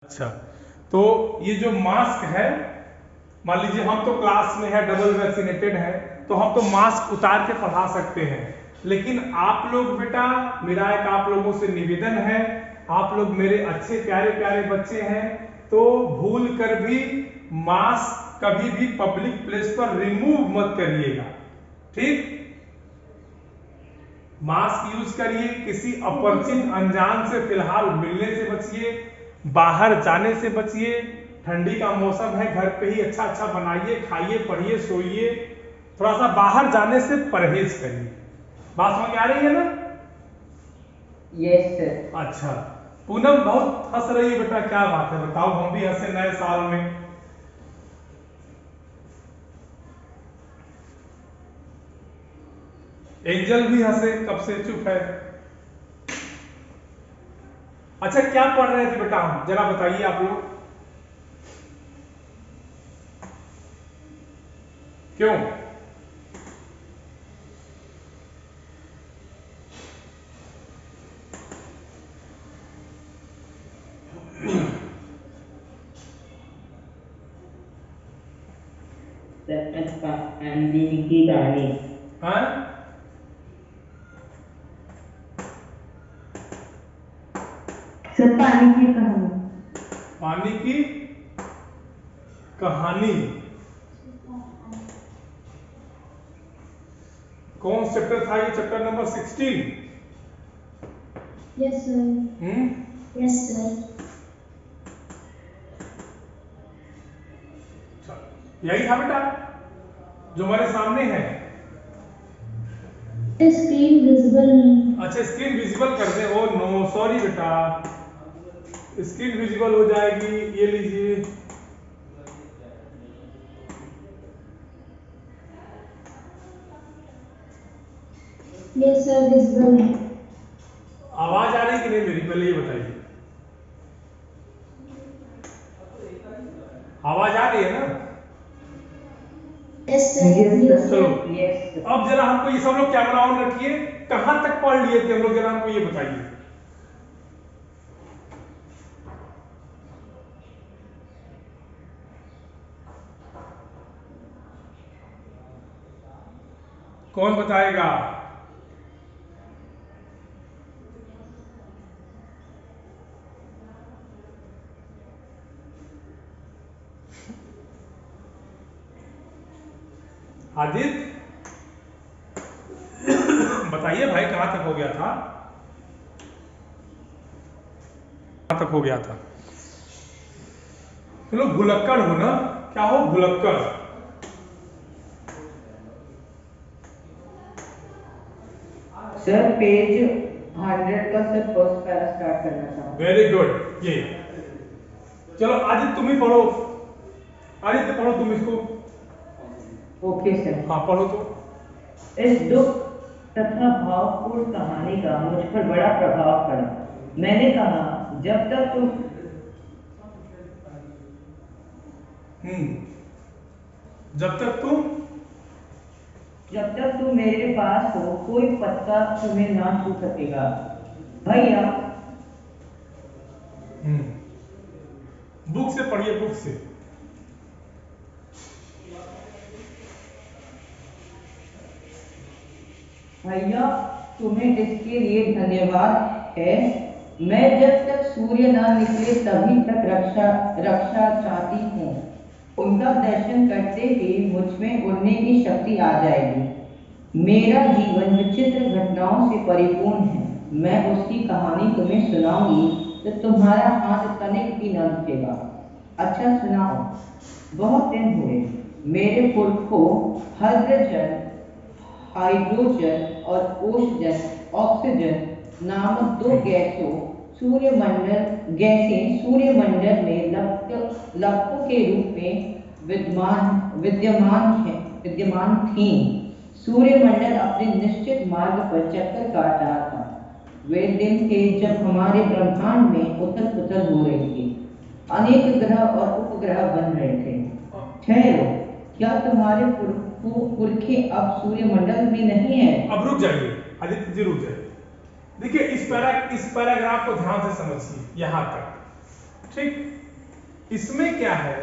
अच्छा, तो ये जो मास्क है, मान लीजिए हम तो क्लास में है, डबल वैक्सीनेटेड है, तो हम तो मास्क उतार के पढ़ा सकते हैं। लेकिन आप लोग बेटा, मेरा एक आप लोगों से निवेदन है, आप लोग मेरे अच्छे प्यारे प्यारे बच्चे हैं, तो भूल कर भी मास्क कभी भी पब्लिक प्लेस पर रिमूव मत करिएगा, ठीक। मास्क यूज करिए, किसी अपरिचित अनजान से फिलहाल मिलने से बचिए, बाहर जाने से बचिए। ठंडी का मौसम है, घर पे ही अच्छा अच्छा बनाइए, खाइए, पढ़िए, सोइए। थोड़ा सा बाहर जाने से परहेज करिए। बात समझ में आ रही है ना? Yes sir. अच्छा, पूनम बहुत हंस रही है बेटा, क्या बात है, बताओ, हम भी हंसे नए साल में। एंजल भी हंसे, कब से चुप है। अच्छा, क्या पढ़ रहे थे बेटा हम, जरा बताइए आप लोग। क्यों? पानी की कहानी। हाँ, सर पानी की कहानी। पानी की कहानी। कौन चैप्टर था ये? Chapter number 16। Yes sir. Yes sir. यही था बेटा जो हमारे सामने है। स्क्रीन विजिबल नहीं। अच्छा, स्क्रीन विजिबल कर दे। ओ नो, सॉरी बेटा, स्क्रीन विजिबल हो जाएगी, ये लीजिए। यस सर, विजिबल है। आवाज आ रही कि नहीं मेरी, पहले ये बताइए। आवाज आ रही है ना? Yes sir. चलो, यस। अब जरा हमको ये सब लोग कैमरा ऑन रखिए, कहां तक पढ़ लिए थे हम लोग, जरा हमको ये बताइए। कौन बताएगा? आदित्य बताइए भाई, कहां तक हो गया था? कहां तक हो गया था? चलो, भुलक्कड़ हो ना? क्या हो, भुलक्कड़? सर पेज 100 का सर फर्स्ट पैरा स्टार्ट करना था। Very good. ये चलो आदित्य तुम ही पढ़ो, आदित्य पढ़ो तुम इसको। Okay sir. हाँ पढ़ो तो। इस दुख तथा भावपूर्ण कहानी का मुझ पर बड़ा प्रभाव पड़ा। मैंने कहा जब तक तुम जब तक तुम मेरे पास हो, कोई पत्ता तुम्हें ना छू सकेगा। भैया बुक से पढ़िए, बुक से। भैया तुम्हें इसके लिए धन्यवाद है। मैं जब तक सूर्य ना निकले तभी तक रक्षा रक्षा चाहती हूँ। उनका दर्शन करते ही मुझ में उड़ने की शक्ति आ जाएगी। मेरा जीवन विचित्र घटनाओं से परिपूर्ण है। मैं उसकी कहानी तुम्हें सुनाऊंगी तो तुम्हारा हाथ तनिक भी न रुकेगा। अच्छा सुनाओ। बहुत दिन हुए मेरे पुरखों हाइड्रोजन हाइड्रोजन और ओशजन ऑक्सीजन नामक दो सूर्यमंडल में लपटों के रूप में विद्यमान थीं। सूर्यमंडल अपने निश्चित मार्ग पर चक्कर काट रहा था। वे दिन थे जब हमारे ब्रह्मांड में उथल पुथल हो रही थी। अनेक ग्रह और उपग्रह बन रहे थे। ठहरो, क्या तुम्हारे पुरखे अब सूर्यमंडल में नहीं है? अब रुक जाइए आदित्य जी, रुक जाइए। देखिए इस पैराग्राफ को ध्यान से समझिए यहां तक। ठीक। इसमें क्या है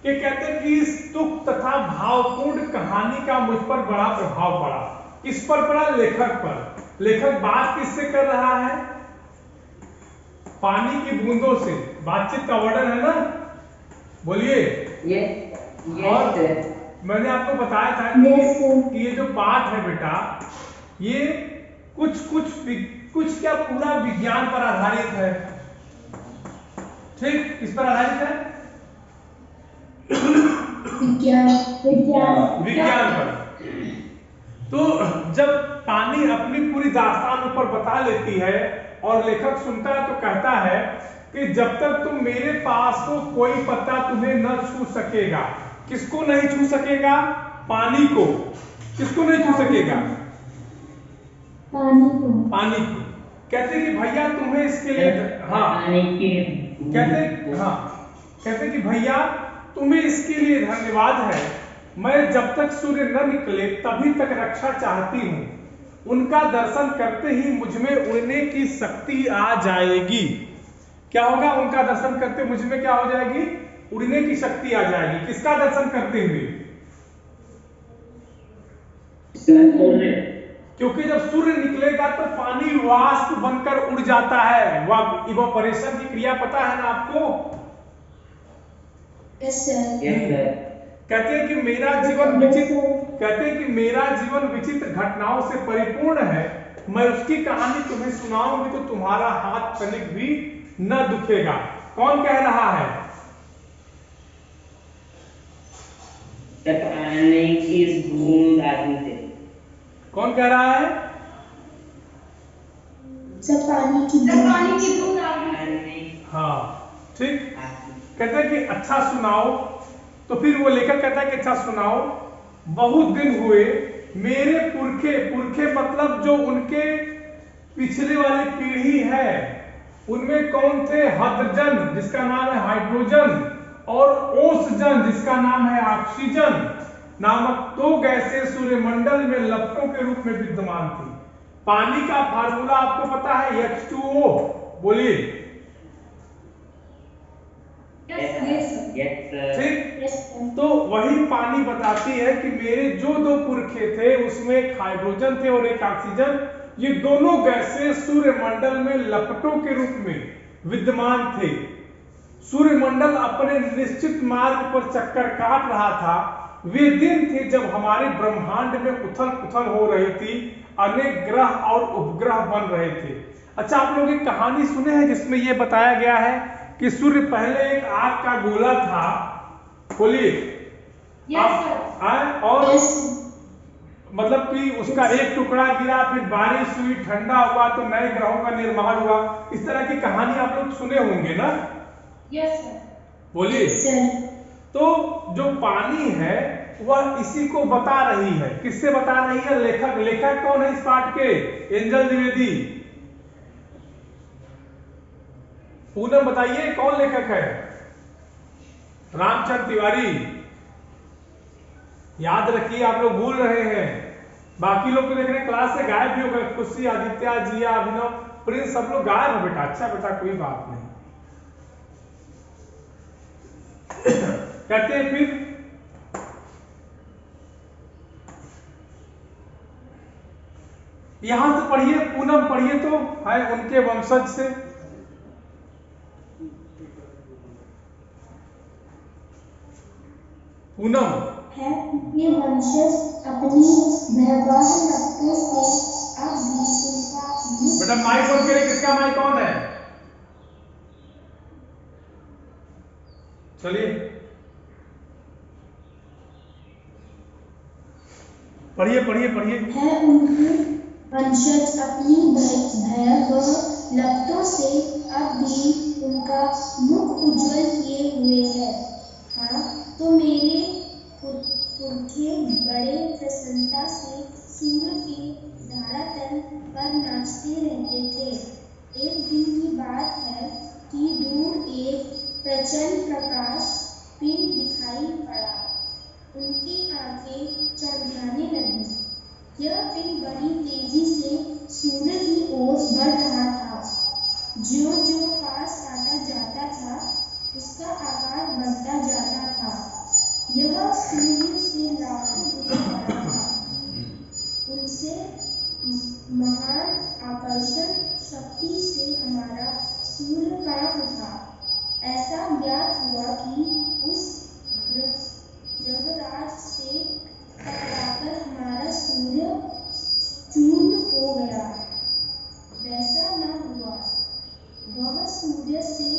कि कहते हैं कि इस तुक तथा भावपूर्ण कहानी का मुझ पर बड़ा प्रभाव पड़ा। किस पर पड़ा? लेखक पर। लेखक बात किससे कर रहा है? पानी की बूंदों से। बातचीत का वर्णन है ना, बोलिए। और मैंने आपको बताया था कि ये जो पाठ है बेटा, ये कुछ क्या पूरा विज्ञान पर आधारित है। ठीक, किस पर आधारित है? विज्ञान पर। तो जब पानी अपनी पूरी दास्तान ऊपर बता लेती है और लेखक सुनता है तो कहता है कि जब तक तुम मेरे पास हो कोई पत्ता तुम्हें न छू सकेगा। किसको नहीं छू सकेगा? पानी को। किसको नहीं छू सकेगा? पानी को। कहते कि भैया तुम्हें इसके लिए कहते कि भैया तुम्हें इसके लिए धन्यवाद है। मैं जब तक सूर्य न निकले तभी तक रक्षा चाहती हूं। उनका दर्शन करते ही मुझमें उड़ने की शक्ति आ जाएगी। क्या होगा? उनका दर्शन करते मुझमें क्या हो जाएगी? उड़ने की शक्ति आ जाएगी। किसका दर्शन करते हुए? क्योंकि जब सूर्य निकलेगा तो पानी वाष्प बनकर उड़ जाता है। वह इवापोरेशन की क्रिया पता है ना आपको? Yes, sir. कहते हैं कि मेरा जीवन विचित्र घटनाओं से परिपूर्ण है। मैं उसकी कहानी तुम्हें सुनाऊंगी तो तुम्हारा हाथ तनिक भी न दुखेगा। कौन कह रहा है? कौन कह रहा है? पानी की बूंद। हाँ, ठीक। कहते हैं कि अच्छा सुनाओ। तो फिर वो लेखक कहता है कि अच्छा सुनाओ। बहुत दिन हुए मेरे पुरखे मतलब जो उनके पिछले वाली पीढ़ी है, उनमें कौन थे? हाइड्रोजन जिसका नाम है हाइड्रोजन और ओसजन जिसका नाम है ऑक्सीजन नामक दो गैसें सूर्यमंडल में लपटों के रूप में विद्यमान थी। पानी का फार्मूला आपको पता है? H2O। बोलिए। ठीक। तो वही पानी बताती है कि मेरे जो दो पुरखे थे उसमें एक हाइड्रोजन थे और एक ऑक्सीजन। ये दोनों गैसें सूर्यमंडल में लपटों के रूप में विद्यमान थे। सूर्यमंडल अपने निश्चित मार्ग पर चक्कर काट रहा था। वे दिन थे जब हमारे ब्रह्मांड में उथल पुथल हो रही थी। अनेक ग्रह और उपग्रह बन रहे थे। अच्छा, आप लोग एक कहानी सुने हैं जिसमें यह बताया गया है कि सूर्य पहले एक आग का गोला था। बोलिए। और मतलब कि उसका एक टुकड़ा गिरा, फिर बारिश हुई, ठंडा हुआ तो नए ग्रहों का निर्माण हुआ। इस तरह की कहानी आप लोग सुने होंगे ना? Yes sir. बोलिए। तो जो पानी है वह इसी को बता रही है। किससे बता रही है? लेखक कौन है इस पाठ के? एंजल द्विवेदी। पूनम बताइए कौन लेखक है? रामचंद्र तिवारी। याद रखिए, आप लोग भूल रहे हैं। बाकी लोग तो देख रहे हैं क्लास से गायब भी हो गए। खुशी, आदित्य, जिया, अभिनव, प्रिंस सब लोग गायब है बेटा। अच्छा बेटा, कोई बात नहीं। कहते हैं फिर यहां से पढ़िए, पूनम पढ़िए तो है उनके वंशज से। पूनम है उनके वंशज अपनी वैवाह लपटों से अब भी उनका बेटा माइक ऑन करिए। किसका माइक ऑन है? चलिए पढ़िए पढ़िए पढ़िए। है उनके वंशज अपनी भयावह लपटों से अब भी उनका मुख उज्जवल किए हुए है। हाँ, तो मेरे पुरखे बड़े प्रसन्नता से सूर्य के धरातल पर नाचते रहते थे। एक दिन की बात है कि दूर एक प्रचंड प्रकाश पिंड दिखाई पड़ा। उनकी आंखें चौंधियाने लगी। यह पिंड बड़ी तेजी से सूर्य की ओर बढ़ रहा था। ज्यों-ज्यों पास आता जाता था ज्ञात हुआ कि उस ग्रहराज से टकराकर हमारा सूर्य चूर्ण हो गया। वैसा न हुआ, वह सूर्य से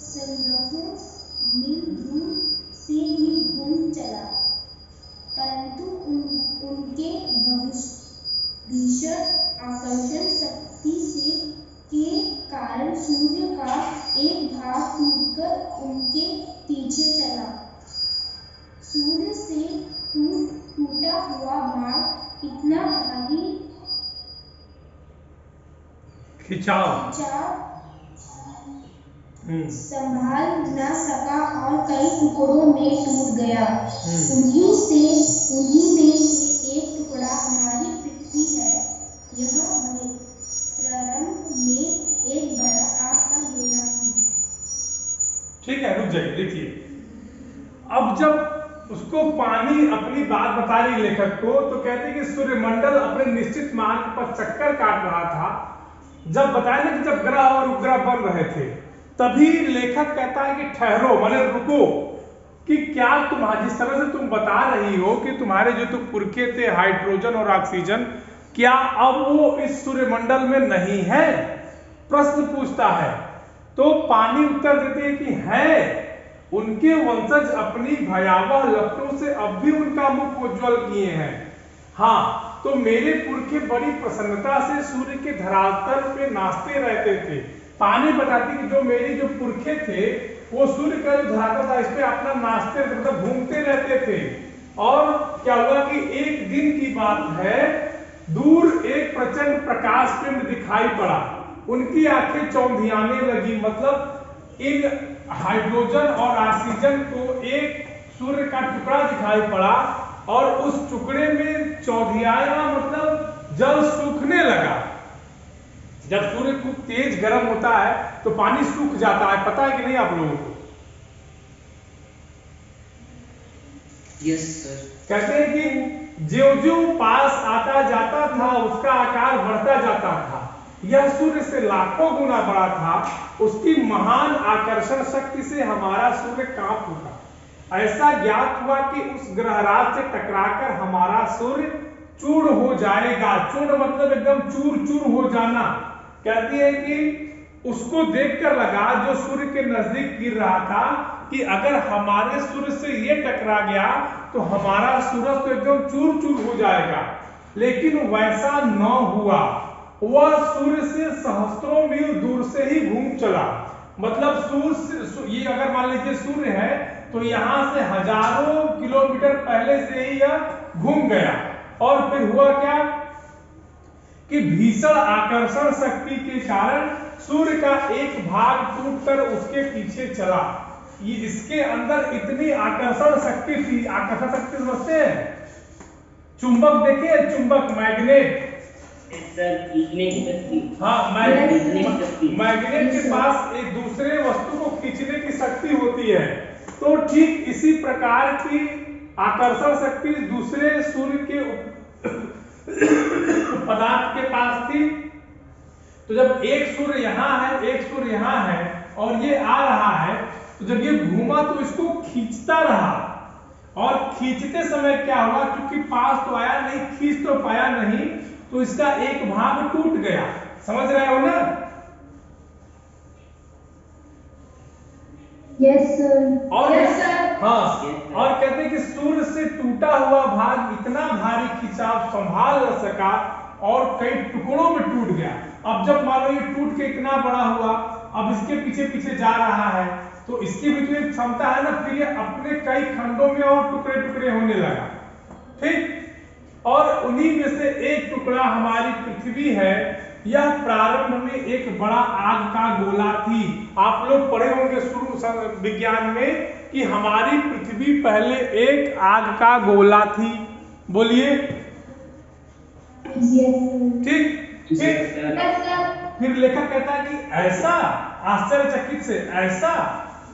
संग्रहों मील दूर से ही घूम चला, परंतु उनके भीषण आकर्षण शक्ति से के कारण सूर्य का एक भाग टूटकर उनके पीछे चला। सूर्य से टूटा हुआ भाग इतना भारी खिंचाव संभाल न सका और कई टुकड़ों में टूट गया। उन्हीं में से एक टुकड़ा हमारी पृथ्वी है। यह प्रारंभ में एक बड़ा आग का गोला थी। ठीक है, रुक जाइए। देखिए, अब जब उसको पानी अपनी बात बता रही लेखक को, तो कहते हैं कि सूर्यमंडल अपने निश्चित मार्ग पर चक्कर काट रहा था। जब बताया ना कि जब ग्रह और उपग्रह बन रहे थे, तभी लेखक कहता है कि ठहरो, माने रुको, कि क्या जिस तरह से तुम बता रही हो कि तुम्हारे जो तुम पुरखे थे हाइड्रोजन और ऑक्सीजन, क्या अब वो इस सूर्यमंडल में नहीं है? प्रश्न पूछता है। तो पानी उत्तर देते हैं कि है। उनके वंशज अपनी भयावह लपटों से अब भी उनका मुख उज्ज्वल किए हैं। हाँ, तो मेरे पुरखे बड़ी प्रसन्नता से सूर्य के धरातल पे नाचते रहते थे। पानी बताती कि जो मेरी जो पुरखे थे, वो सूर्य का जो धरातल था इस पे अपना नाचते, मतलब घूमते रहते थे। और क्या हुआ कि एक दिन की बात है, दूर एक प्रचंड प्रकाश पिंड दिखाई पड़ा। उनकी आंखें चौंधियाने लगी, मतलब इन हाइड्रोजन और ऑक्सीजन को एक सूर्य का टुकड़ा दिखाई पड़ा, और उस टुकड़े में चौंधियाना मतलब जल सूखने लगा। जब सूर्य खूब तेज गर्म होता है तो पानी सूख जाता है, पता है कि नहीं आप लोगों को? Yes sir. कहते हैं कि ज्यों-ज्यों पास आता जाता था उसका आकार बढ़ता जाता था। यह सूर्य से लाखों गुना बड़ा था। उसकी महान आकर्षण शक्ति से हमारा सूर्य कांप उठा। ऐसा ज्ञात हुआ कि उस ग्रहराज से टकराकर हमारा सूर्य चूर्ण हो जाएगा। चूर्ण मतलब एकदम चूर चूर हो जाना। कहती है कि उसको देखकर लगा, जो सूर्य के नजदीक गिर रहा था, कि अगर हमारे सूर्य से ये टकरा गया तो हमारा सूरज तो एकदम चूर चूर हो जाएगा। लेकिन वैसा न हुआ। वह सूर्य से सहस्त्रों मील दूर से ही घूम चला। मतलब सूर्य, ये अगर मान लीजिए सूर्य है, तो यहां से हजारों किलोमीटर पहले से ही यह घूम गया। और फिर हुआ क्या कि भीषण आकर्षण शक्ति के कारण सूर्य का एक भाग टूटकर उसके पीछे चला। ये इसके अंदर इतनी आकर्षण शक्ति थी। आकर्षण शक्ति समझते हैं? चुंबक देखिए, चुंबक, मैग्नेट। हाँ, मैग्नेट के पास एक दूसरे वस्तु को खींचने की शक्ति होती है। तो ठीक इसी प्रकार की आकर्षण शक्ति दूसरे सूर्य के पदार्थ के पास थी। तो जब एक सूर्य यहाँ है, एक सूर्य यहाँ है, और ये आ रहा है, तो जब ये घूमा तो इसको खींचता रहा। और खींचते समय क्या हुआ, क्योंकि पास तो आया नहीं, खींच तो पाया नहीं, तो इसका एक भाग टूट गया। समझ रहे हो ना? Yes sir. और यस सर। हाँ, और कहते हैं कि सूर्य से टूटा हुआ भाग इतना भारी खिंचाव संभाल न सका और कई टुकड़ों में टूट गया। अब जब मानो ये टूट के इतना बड़ा हुआ, अब इसके पीछे पीछे जा रहा है, तो इसकी भी तो एक क्षमता है ना, फिर ये अपने कई खंडों में और टुकड़े टुकड़े होने लगा। ठीक, और उन्हीं में से एक टुकड़ा हमारी पृथ्वी है। यह प्रारंभ में एक बड़ा आग का गोला थी। आप लोग पढ़े होंगे शुरू विज्ञान में कि हमारी पृथ्वी पहले एक आग का गोला थी। बोलिए। ठीक। फिर लेखक कहता है कि ऐसा, आश्चर्यचकित से ऐसा,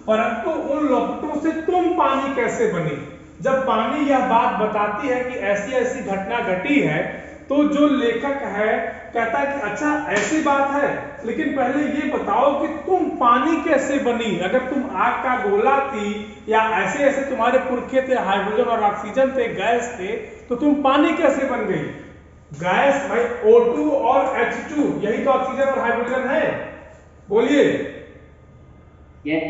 परंतु उन लपटों से तुम पानी कैसे बनी? जब पानी यह बात बताती है कि ऐसी ऐसी घटना घटी है, तो जो लेखक है कहता है कि अच्छा ऐसी बात है, लेकिन पहले ये बताओ कि तुम पानी कैसे बनी? अगर तुम आग का गोला थी या ऐसे ऐसे तुम्हारे पुरखे थे, हाइड्रोजन और ऑक्सीजन थे, गैस थे, तो तुम पानी कैसे बन गई? गैस भाई O2 और H2, यही तो ऑक्सीजन और हाइड्रोजन है। बोलिए। Yes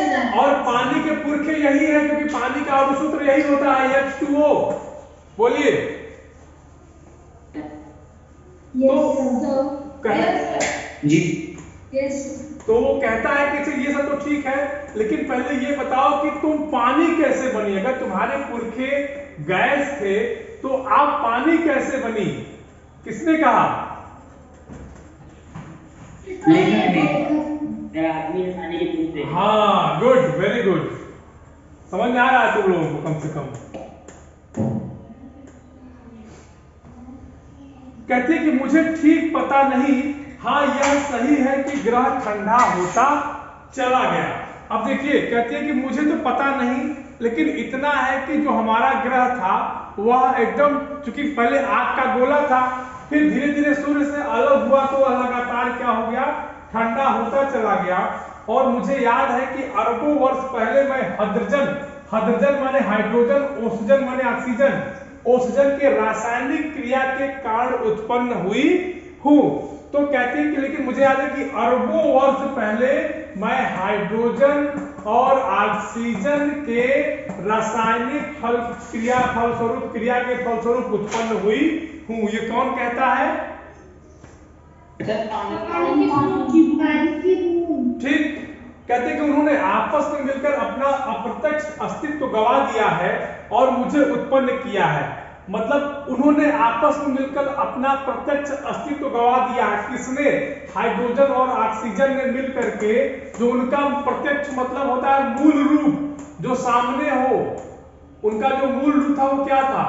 sir. और पानी के पुरखे यही है, क्योंकि पानी का अणुसूत्र यही होता है H2O। बोलिए। जी। तो वो कहता है कि ये सब तो ठीक है, लेकिन पहले ये बताओ कि तुम पानी कैसे बनी? अगर तुम्हारे पुरखे गैस थे तो आप पानी कैसे बनी? किसने कहा? हाँ, गुड, वेरी गुड। समझ में आ रहा है तुम लोगों को कम से कम। कहती है कि मुझे ठीक पता नहीं, हाँ यह सही है कि ग्रह ठंडा होता चला गया। अब देखिए, कहती है कि मुझे तो पता नहीं, लेकिन इतना है कि जो हमारा ग्रह था वह एकदम, चूंकि पहले आग का गोला था, फिर धीरे धीरे सूर्य से अलग हुआ तो वह लगातार क्या हो गया? ठंडा होता चला गया। और मुझे याद है कि अरबों वर्ष पहले मैं हाइड्रोजन माने हाइड्रोजन, ऑक्सीजन माने ऑक्सीजन, ऑक्सीजन के रासायनिक क्रिया के कारण उत्पन्न हुई हूं। तो कहती है कि लेकिन मुझे याद है कि अरबों वर्ष पहले मैं हाइड्रोजन और ऑक्सीजन के रासायनिक क्रिया के फलस्वरूप उत्पन्न हुई हूं। ये कौन कहता है? ठीक। कहते कि उन्होंने आपस में मिलकर अपना अप्रत्यक्ष अस्तित्व गवा दिया है और मुझे उत्पन्न किया है। मतलब उन्होंने आपस में मिलकर अपना प्रत्यक्ष अस्तित्व गवा दिया है। किसने? हाइड्रोजन और ऑक्सीजन ने मिल करके। जो उनका प्रत्यक्ष मतलब होता है मूल रूप, जो सामने हो, उनका जो मूल रूप था वो क्या था?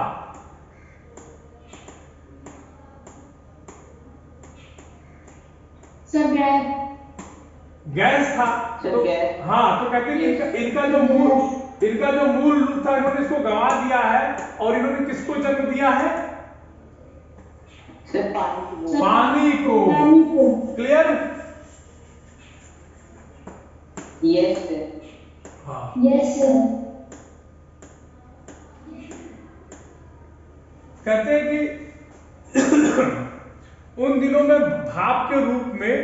गैस था। तो हाँ, तो कहते हैं कि इनका जो मूल रूप था, इन्होंने इसको गंवा दिया है। और इन्होंने किसको जन्म दिया है? पानी को। क्लियर? यस हाँ। कहते हैं कि उन दिनों में भाप के रूप में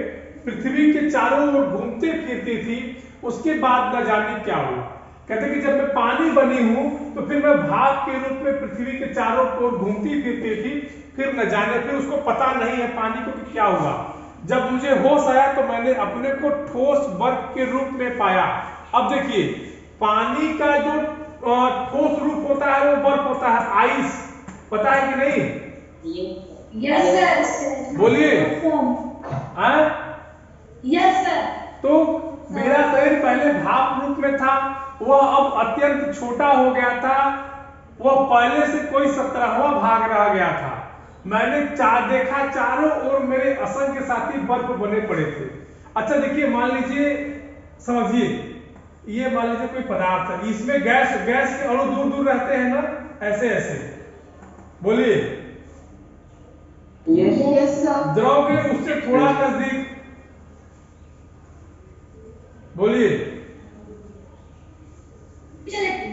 पृथ्वी के चारों ओर घूमते फिरती थी। उसके बाद न जाने क्या हुआ। कहते कि जब मैं पानी बनी हूं तो फिर मैं भाप के रूप में पृथ्वी के चारों ओर घूमती फिरती थी। फिर न जाने, फिर उसको पता नहीं है पानी को कि क्या हुआ। जब मुझे होश आया तो मैंने अपने को ठोस बर्फ के रूप में पाया। अब देखिए, पानी का जो ठोस रूप होता है वो बर्फ होता है, आइस। पता है कि नहीं? Yes sir. बोलिए। Yes sir. तो मेरा शरीर पहले भाप रूप में था, वह अब अत्यंत छोटा हो गया था। वह पहले से कोई 17वां भाग रह गया था। मैंने देखा चारों ओर मेरे असंख्य साथी बर्फ बने पड़े थे। अच्छा देखिए, मान लीजिए, समझिए, ये मान लीजिए कोई पदार्थ है, इसमें गैस के अणु दूर दूर रहते हैं ना, ऐसे ऐसे। बोलिए। Yes sir. द्रव के उससे थोड़ा नजदीक। बोलिए।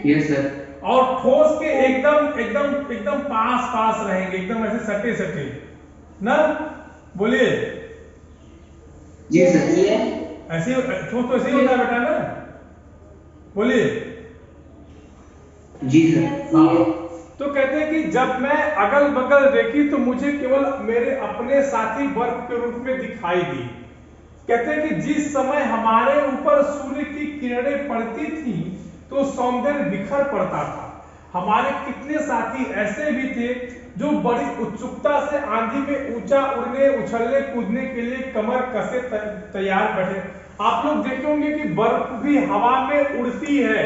Yes sir. और ठोस के एकदम पास रहेंगे, एकदम ऐसे सटे सटे ना। बोलिए। जी सर। ऐसे ठोस तो ऐसे ही होता है बेटा ना। बोलिए। जी सर। हाँ। तो कहते हैं कि जब मैं अगल बगल देखी तो मुझे केवल मेरे अपने साथी बर्फ के रूप में दिखाई दी। कहते हैं कि जिस समय हमारे ऊपर सूर्य की किरणें पड़ती थी तो सौंदर्य बिखर पड़ता था। हमारे कितने साथी ऐसे भी थे जो बड़ी उत्सुकता से आंधी में ऊंचा उड़ने, उछलने, कूदने के लिए कमर कसे तैयार बैठे। आप लोग देखे होंगे कि बर्फ भी हवा में उड़ती है।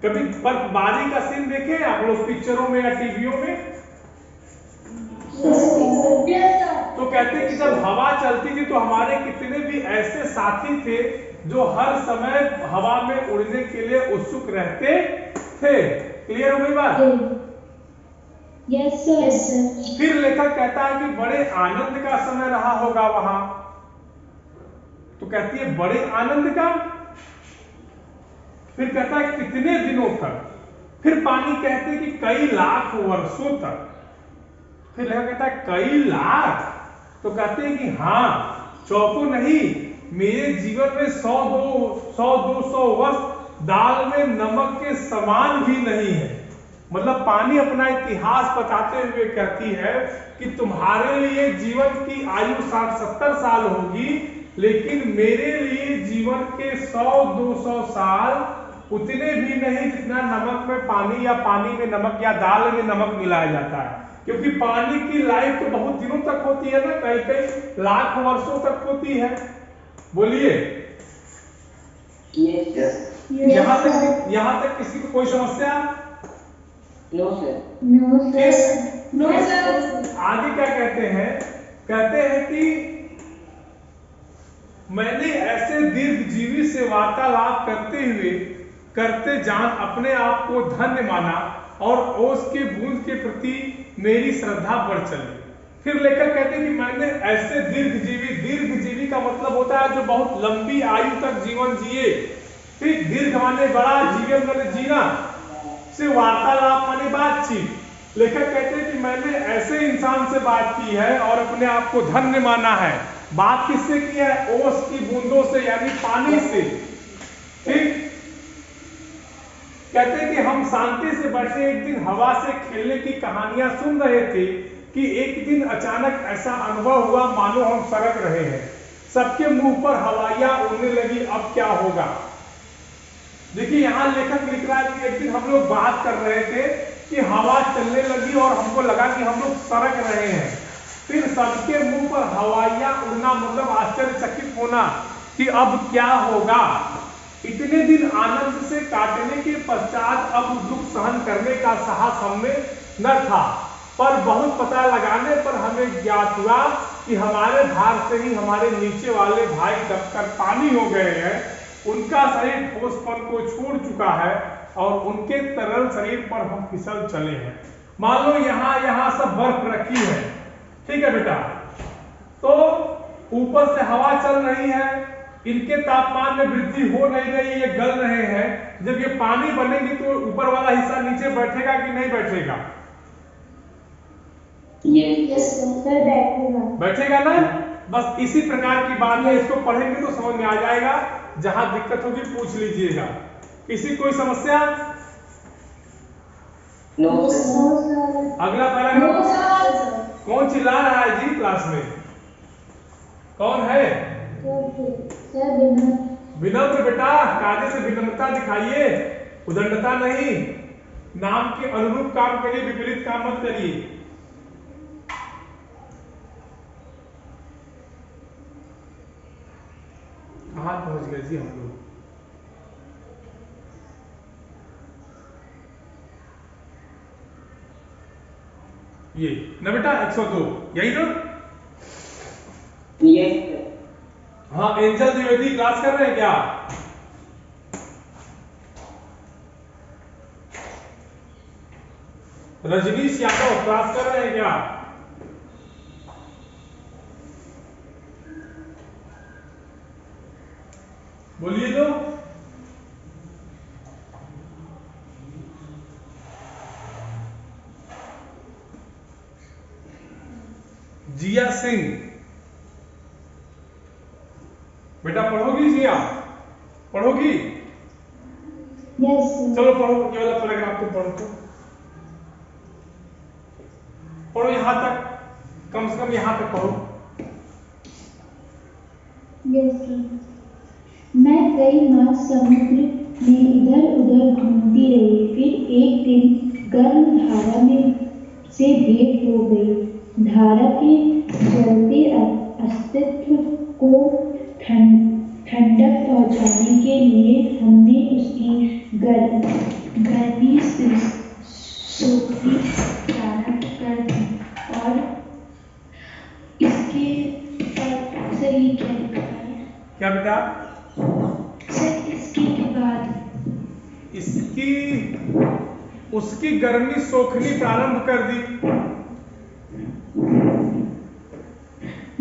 कभी बर्फबारी का सीन देखे आप लोग पिक्चरों में या टीवियों में? तो कहते हैं कि जब हवा चलती थी तो हमारे कितने भी ऐसे साथी थे जो हर समय हवा में उड़ने के लिए उत्सुक रहते थे। क्लियर हो गई बात? Yes sir. फिर लेखक कहता है कि बड़े आनंद का समय रहा होगा वहां, तो कहती है बड़े आनंद का। फिर कहता है कितने दिनों तक। फिर पानी कहते हैं कि कई लाख वर्षों तक। फिर लेखक कहता है कई लाख, तो कहते हैं कि हाँ, चौको नहीं, मेरे जीवन में 100-200 वर्ष दाल में नमक के समान भी नहीं है। मतलब पानी अपना इतिहास बताते हुए कहती है कि तुम्हारे लिए जीवन की आयु 60-70 साल होगी, लेकिन मेरे लिए जीवन के 100-200 साल उतने भी नहीं जितना नमक में पानी या पानी में नमक या दाल में नमक मिलाया जाता है। क्योंकि पानी की लाइफ तो बहुत दिनों तक होती है ना, कई कई लाख वर्षों तक होती है। बोलिए, यहाँ तक किसी को कोई समस्या? No sir. No Yes. Sir. No sir. आगे क्या कहते हैं? कहते हैं कि मैंने ऐसे दीर्घजीवी से वार्तालाप करते जान अपने आप को धन्य माना और ओस के बूंद के प्रति मेरी श्रद्धा बढ़ चली। फिर लेखक कहते हैं कि मैंने ऐसे दीर्घजीवी का मतलब होता है जो बहुत लंबी आयु तक जीवन जिए। ठीक, दीर्घ माने बड़ा, जीवन माने जीना, से वार्तालाप माने बातचीत। लेखक कहते हैं कि मैंने ऐसे इंसान से बात की है और अपने आप को धन्य माना है। बात किससे की है? ओस की बूंदों से, यानी पानी से। ठीक, कहते हैं कि हम शांति से बैठे एक दिन हवा से खेलने की कहानियां सुन रहे थे कि एक दिन अचानक ऐसा अनुभव हुआ मानो हम सरक रहे हैं। सबके मुंह पर हवाइयां उड़ने लगी, अब क्या होगा? देखिए, यहाँ लेखक लिख रहा है कि एक दिन हम लोग बात कर रहे थे कि हवा चलने लगी और हमको लगा कि हम लोग सरक रहे हैं। फिर सबके मुंह पर हवाइयां उड़ना मतलब आश्चर्यचकित होना कि अब क्या होगा। इतने दिन आनंद से काटने के पश्चात अब दुख सहन करने का साहस हमें न था, पर बहुत पता लगाने पर हमें ज्ञात हुआ कि हमारे भार से ही हमारे नीचे वाले भाई दबकर पानी हो गए हैं। उनका शरीर ठोसपन को छोड़ चुका है और उनके तरल शरीर पर हम फिसल चले हैं। मान लो यहाँ सब बर्फ रखी है, ठीक है बेटा, तो ऊपर से हवा चल रही है, इनके तापमान में वृद्धि हो नहीं रही, ये गल रहे हैं। जब ये पानी बनेगी तो ऊपर वाला हिस्सा नीचे बैठेगा कि नहीं बैठेगा? बैठेगा ना। बस इसी प्रकार की बात है, इसको पढ़ेंगे तो समझ में आ जाएगा। जहां दिक्कत होगी पूछ लीजिएगा। किसी कोई समस्या? No sir. अगला पैराग्राफ। कौन चिल्ला रहा है जी क्लास में? कौन है? विनम्र बेटा, कायदे से विनम्रता दिखाइए, उदंडता नहीं। नाम के अनुरूप काम करिए, विपरीत काम मत करिए। कहाँ पहुंच गए जी हम लोग? ये ना बेटा 102 यही ना? हाँ, एंजल द्विवेदी क्लास कर रहे हैं क्या? रजनीश यादव क्लास कर रहे हैं क्या? बोलिए तो। जिया सिंह बेटा पढ़ोगी? जिया पढ़ोगी? यस। चलो पढ़ो, ये वाला पैराग्राफ तुम पढ़ो। तो पढ़ो यहां तक, कम से कम यहां तक पढ़ो। यस। मैं कई माह समुद्र में इधर उधर घूमती रही, फिर एक दिन गर्म धारा में से भेंट हो गई। धारा के जलते अस्तित्व को ठंडक पहुंचाने के लिए हमने उसकी गर्मी से सोखनी प्रारंभ कर दी और इसके सर ये क्या लिखा है? क्या बेटा? सर इसके के बाद इसकी उसकी गर्मी सोखनी प्रारंभ कर दी।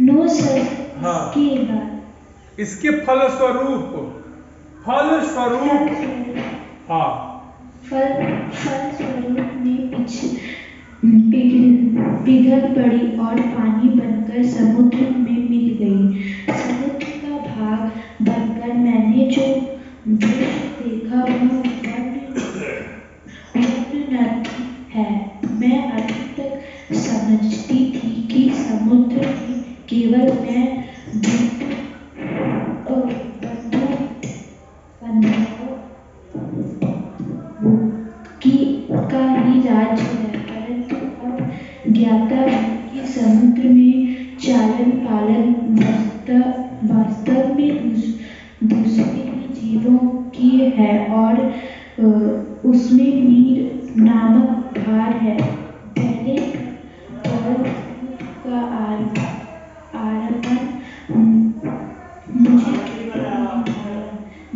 No sir. हाँ। इसके बाद इसके फलस्वरूप हाँ फलस्वरूप में पिघल पड़ी और पानी बनकर समुद्र में मिल गई। समुद्र का भाग बनकर मैंने जो दृश्य देखा वह वर्णनातीत है। मैं अभी तक समझती थी कि समुद्र में केवल मैं का ही राज्य है, परंतु अब ज्ञाता है कि समुद्र में चालन पालन वास्तव में दूसरे ही जीवों की है और उसमें नीर नामक भार है। पहले का आरंभ मुझे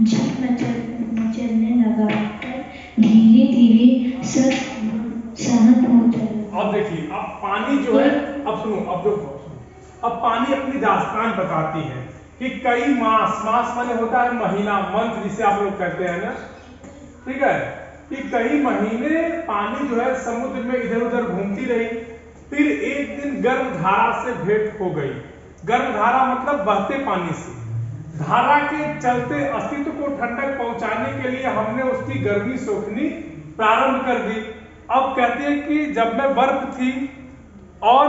जी मचलने लगा, धीरे धीरे सब सहन हो चला। अब देखिए, अब पानी जो है, अब सुनो, अब देखो, अब पानी अपनी दास्तान बताती है कि कई मास माने होता है महीना, मंथ जिसे आप लोग कहते हैं ना, ठीक है, कि कई महीने पानी जो है समुद्र में इधर उधर घूमती रही। फिर एक दिन गर्म धारा से भेंट हो गई। गर्म धारा मतलब बहते पानी से। धारा के चलते अस्तित्व को ठंडक पहुंचाने के लिए हमने उसकी गर्मी सोखनी प्रारंभ कर दी। अब कहते हैं कि जब मैं बर्फ थी और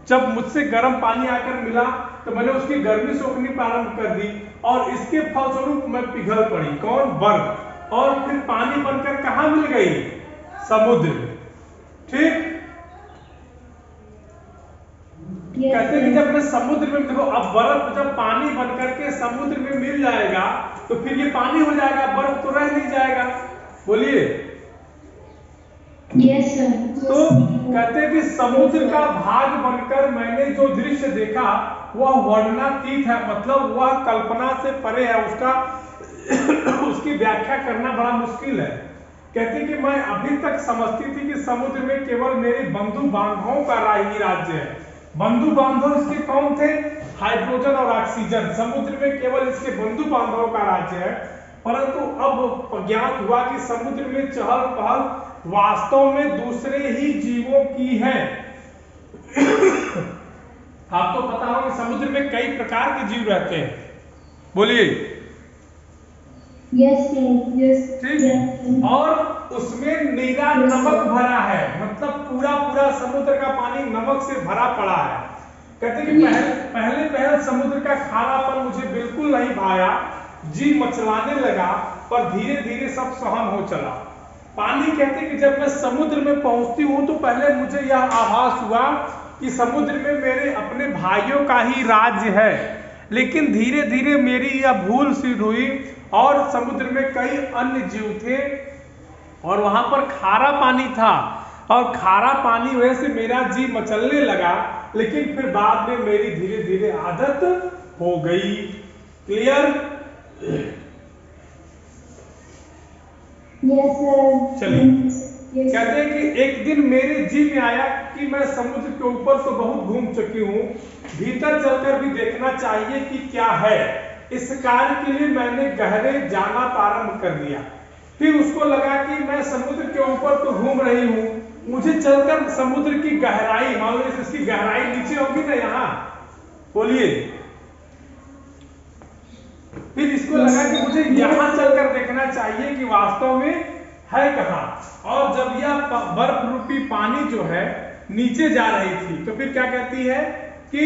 जब मुझसे गर्म पानी आकर मिला तो मैंने उसकी गर्मी सोखनी प्रारंभ कर दी और इसके फलस्वरूप मैं पिघल पड़ी। कौन? बर्फ। और फिर पानी बनकर कहां मिल गई? समुद्र। ठीक। कहते हैं कि जब मैं समुद्र में, देखो अब बर्फ जब पानी बनकर के समुद्र में मिल जाएगा तो फिर ये पानी हो जाएगा, बर्फ तो रह नहीं जाएगा। बोलिए। Yes sir. तो कहते हैं कि समुद्र का भाग बनकर मैंने जो दृश्य देखा वह वर्णनातीत है, मतलब वह कल्पना से परे है, उसकी व्याख्या करना बड़ा मुश्किल है। कहते हैं कि मैं अभी तक समझती थी कि समुद्र में केवल मेरे बंधु बांधवों का ही राज्य है। बंधु बांधव इसके कौन थे? हाइड्रोजन और ऑक्सीजन। समुद्र में केवल इसके बंधु बांधवों का राज्य है। परंतु अब ज्ञात हुआ कि समुद्र में चहल पहल वास्तव में दूसरे ही जीवों की है। आपको पता होगा कि समुद्र में कई प्रकार के जीव रहते हैं। बोलिए। Yes yes. ठीक। और उसमें नीला नमक भरा है, मतलब पूरा पूरा समुद्र का पानी नमक से भरा पड़ा है। कहते हैं कि पहले समुद्र का खारापन मुझे बिल्कुल नहीं भाया, जी मचलाने लगा, पर धीरे धीरे सब सहन हो चला। पानी कहते हैं कि जब मैं समुद्र में पहुंचती हूं तो पहले मुझे यह आभास हुआ कि समुद्र में मेरे अपने भाइयों का ही राज्य है, लेकिन धीरे धीरे मेरी यह भूल सिद्ध हुई और समुद्र में कई अन्य जीव थे और वहां पर खारा पानी था और खारा पानी वजह से मेरा जी मचलने लगा, लेकिन फिर बाद में मेरी धीरे धीरे आदत हो गई। क्लियर? Yes sir. चलिए। कहते हैं कि एक दिन मेरे जी में आया कि मैं समुद्र के ऊपर तो बहुत घूम चुकी हूँ, भीतर चलकर भी देखना चाहिए कि क्या है। इस कार्य के लिए मैंने गहरे जाना प्रारंभ कर दिया। फिर उसको लगा कि मैं समुद्र के ऊपर तो घूम रही हूँ, मुझे चलकर समुद्र की गहराई, मान लो इसकी गहराई नीचे होगी ना यहाँ, बोलिए। फिर इसको लगा कि मुझे यहाँ चलकर देखना चाहिए कि वास्तव में है कहाँ। और जब यह बर्फ रूपी पानी जो है नीचे जा रही थी तो फिर क्या कहती है कि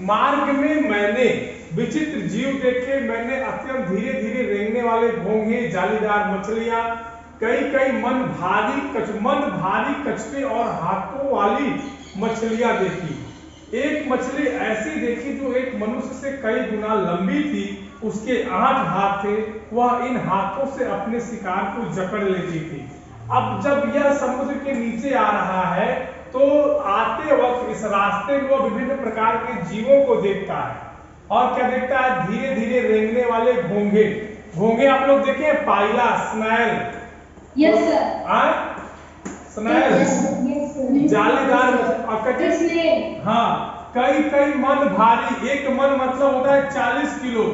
मार्ग में मैंने विचित्र जीव देखे। मैंने अत्यंत धीरे धीरे रेंगने वाले घोंघे, जालीदार मछलियां, कई मन भारी कछुए और हाथों वाली मछलियां देखी। एक मछली ऐसी देखी जो एक मनुष्य से कई गुना लंबी थी, उसके 8 हाथ थे, वह इन हाथों से अपने शिकार को जकड़ लेती थी। अब जब यह समुद्र के नीचे आ रहा है तो आते वक्त इस रास्ते में वह विभिन्न प्रकार के जीवों को देखता है। और क्या देखता है? धीरे धीरे रेंगने वाले घोंघे आप लोग देखे? पाइला, स्नैल। Yes sir. स्नेल, जालीदार और कहते हाँ कई कई मन भारी, एक मन मतलब होता है 40 किलो,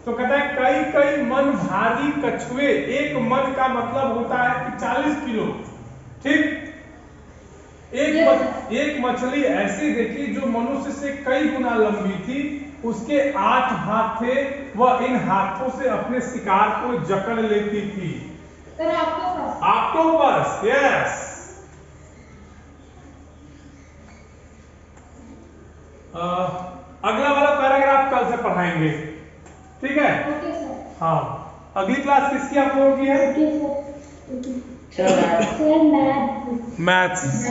तो कहता है कई कई मन भारी कछुए, एक मन का मतलब होता है कि 40 किलो। ठीक, एक मछली ऐसी देखी जो मनुष्य से कई गुना लंबी थी, उसके 8 हाथ थे, वह इन हाथों से अपने शिकार को जकड़ लेती थी। Octopus, yes. अगला वाला पैराग्राफ कल से पढ़ाएंगे, ठीक है? हाँ, अगली क्लास किसकी आप लोगों की है? Sir maths. मैथ्स।